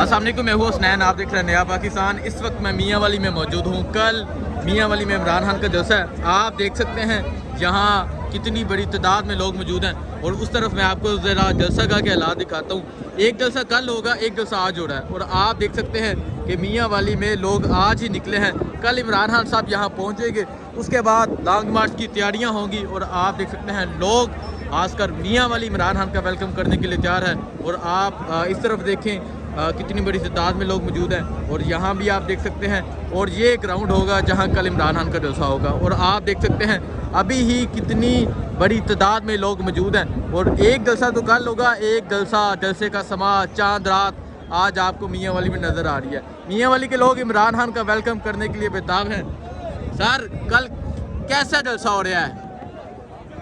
अस्सलाम वालेकुम, मैं हूँ हसनैन, आप देख रहे हैं नया पाकिस्तान। इस वक्त मैं मियाँ वाली में मौजूद हूँ। कल मियाँ वाली में इमरान खान का जलसा है। आप देख सकते हैं यहाँ कितनी बड़ी तादाद में लोग मौजूद हैं। और उस तरफ मैं आपको ज़रा जलसा का क्या हालात दिखाता हूँ। एक जलसा कल होगा, एक जलसा आज हो रहा है। और आप देख सकते हैं कि मियाँ वाली में लोग आज ही निकले हैं। कल इमरान खान साहब यहाँ पहुँचेंगे, उसके बाद लॉन्ग मार्च की तैयारियाँ होंगी। और आप देख सकते हैं लोग खासकर मियाँ वाली इमरान खान का वेलकम करने के लिए तैयार है। और आप इस तरफ देखें कितनी बड़ी तादाद में लोग मौजूद हैं। और यहाँ भी आप देख सकते हैं। और ये ग्राउंड होगा जहाँ कल इमरान खान का जलसा होगा। और आप देख सकते हैं अभी ही कितनी बड़ी तादाद में लोग मौजूद हैं। और एक जलसा तो कल होगा, एक जलसे का समा चांद रात आज आपको मियाँ वाली में नज़र आ रही है। मियाँ वाली के लोग इमरान खान का वेलकम करने के लिए बेताब हैं। सर, कल कैसा जलसा हो रहा है?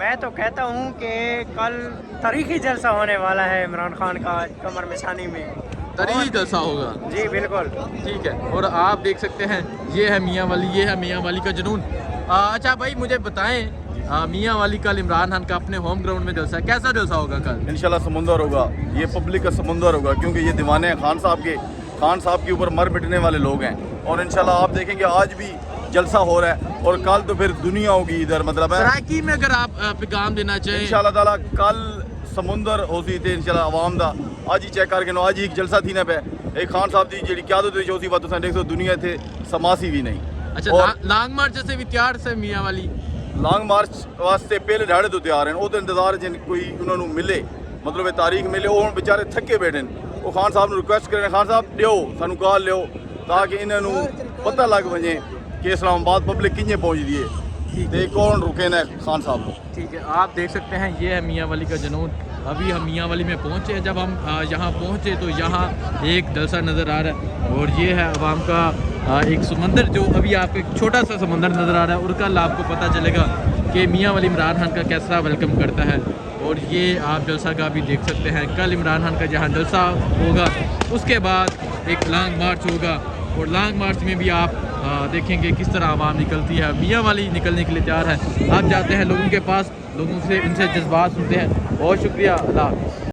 मैं तो कहता हूँ कि कल तारीखी जलसा होने वाला है इमरान खान का कमर मिसानी में। तारीखी जलसा होगा जी बिल्कुल, ठीक है। और आप देख सकते हैं ये है मियाँ वाली, ये है मियाँ वाली का जुनून। अच्छा भाई, मुझे बताएं मियाँ वाली कल इमरान खान का अपने होम ग्राउंड में जलसा है, कैसा जलसा होगा कल? इंशाल्लाह समुंदर होगा, ये पब्लिक का समुंदर होगा, क्योंकि ये दीवाने हैं खान साहब के ऊपर मर मिटने वाले लोग हैं। और इंशाल्लाह आप देखेंगे आज भी जलसा हो रहा है और कल तो फिर दुनिया होगी इधर, मतलब है सराकी में अगर आप पैगाम देना चाहें। इंशाल्लाह ताला कल समुंदर होती थे इंशाल्लाह आवाम दा आज ही चेक करके नो आज ही एक जलसा थी ना पे एक खान साहब दी जी क्या तो उसी बात देख सो दुनिया थे समासी भी नहीं। अच्छा, लॉन्ग मार्च से भी तैयार से मियाँ वाली लॉन्ग मार्च वास्ते पहले ढाड़े तो तैयार हैं, वो तो इंतजार जिन कोई उन्होंने मिले, मतलब ये तारीख मिले, वो बेचारे थके बैठे वो खान साहब रिक्वेस्ट करें खान साहब लियो सानू कॉल लियो ताकि इन्हों पता लग वजे कि इस्लामाबाद पब्लिक किंजे पहुँच दिए कौन रुके ना खान साहब को। ठीक है, आप देख सकते हैं ये है मियाँ वाली का जुनून। अभी हम मियाँ वाली में पहुँचे हैं। जब हम यहाँ पहुँचे तो यहाँ एक जलसा नज़र आ रहा है। और ये है अवाम का एक समंदर, जो अभी आपको एक छोटा सा समंदर नज़र आ रहा है। और कल आपको पता चलेगा कि मियाँ वाली इमरान खान का कैसा वेलकम करता है। और ये आप जलसा का भी देख सकते हैं। कल इमरान खान का जहाँ जलसा होगा उसके बाद एक लॉन्ग मार्च होगा। और लॉन्ग मार्च में भी आप देखेंगे किस तरह आवाम निकलती है। मियाँ वाली निकलने के लिए तैयार है। आप जाते हैं लोगों के पास, लोगों से उनसे जज्बात सुनते हैं। बहुत शुक्रिया, अल्लाह हाफ़िज़।